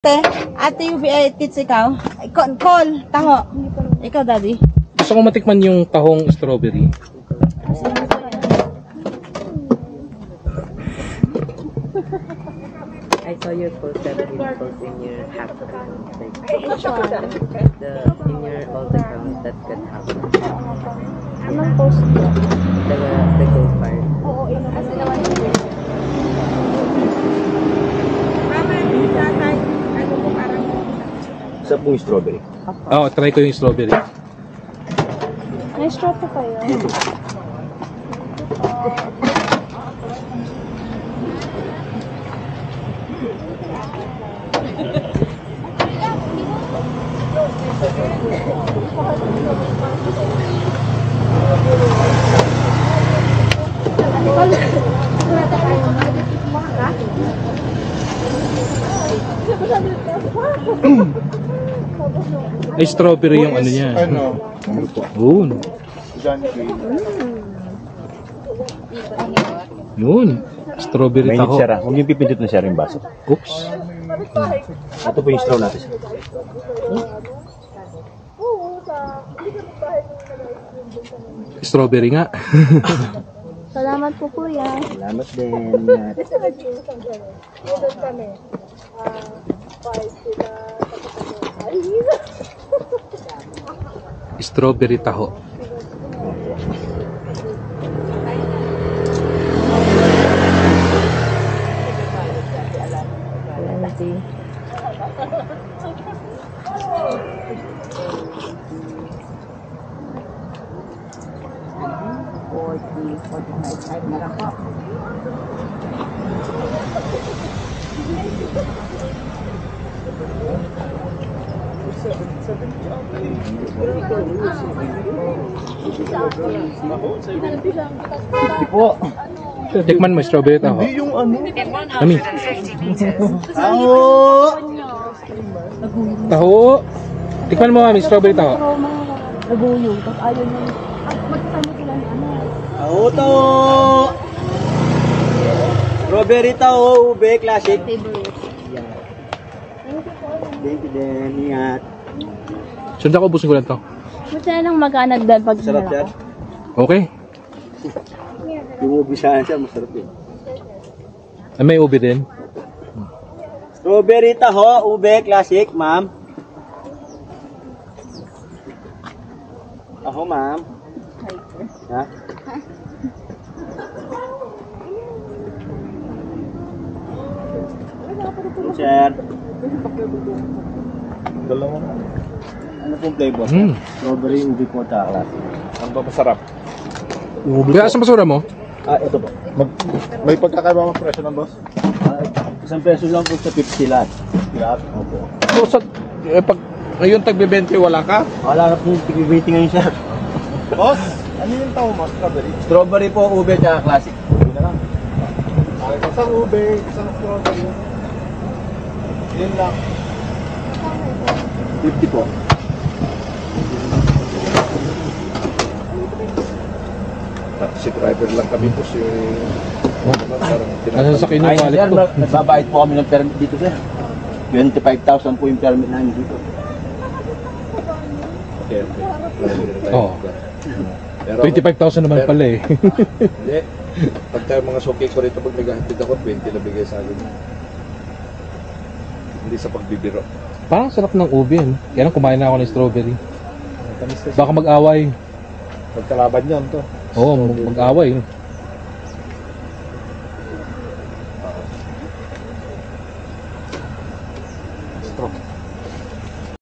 Ate UV, tits ikaw. Call, taho. Ikaw, daddy. Gusto ko matikman yung tahong strawberry. I saw your post that you post in your hack account. Like, in your alt account that got hacked. Anong post ko? The gold part. Oo, kasi naman yun. Isa pong strawberry. Oo, try ko yung strawberry. May straw po kayo. Ay, strawberry yung ano niya. Ano? Yun. John Kay. Yun. Strawberry Mainit taho. siya ra. Huwag yung pipindot na siya rin baso. Oops. Ito po yung straw natin. Strawberry nga. Salamat po, kuya. Salamat din. Strawberry taho. Hindi po. Tikman mo strawberry taho. Hindi yung ano. Mami. Taho! Taho. Tikman mo, mami, strawberry taho. Naguyong, tapos ayaw niya. Magkasama sila ni ano. Taho to! Strawberry taho, ube, classic. Favorite. Thank you din. Ingat. Sundan ko, ubusin ko lang to. Ba't na lang magkanagdan pag Sarap yan. Okay. Yung ubisahan siya, masarap yun. Ay, may ube din. Strawberry taho, ube, classic, ma'am. Taho, ma'am. Ha? Sir. Dalawa. Ano pong flavor? Strawberry, ube po, tsaka classic. Ano ba masarap? Kaya sa basura mo? Ah, ito po. May pagkakaiba ng presyo ng boss? Isang peso lang po sa 50 lahat. Lahat? Opo. So, pag ngayon tagbe-20 wala ka? Wala na pong tig-waiting ngayon, sir. Boss, ano yung tao mo? Strawberry? Strawberry po, ube, tsaka classic. Hindi na lang. Isang ube, isang strawberry. Yun lang. 50 po. Si driver lang kami po si... Nasa sakin yung Ay, wallet sir, ko. nagbabayad po kami ng permit dito, sir. 25,000 po yung permit namin dito. Okay. Oo. Pero, 25,000 naman pala eh. Hindi. Pag tayo mga suki ko rito, pag naghahatid ako, 20 na bigay sa akin. Hindi sa pagbibiro. Parang sarap ng ube yan. Kaya lang kumain na ako ng strawberry. Baka mag-away. Pagkalaban yan to. Oo, mag-away. Straw.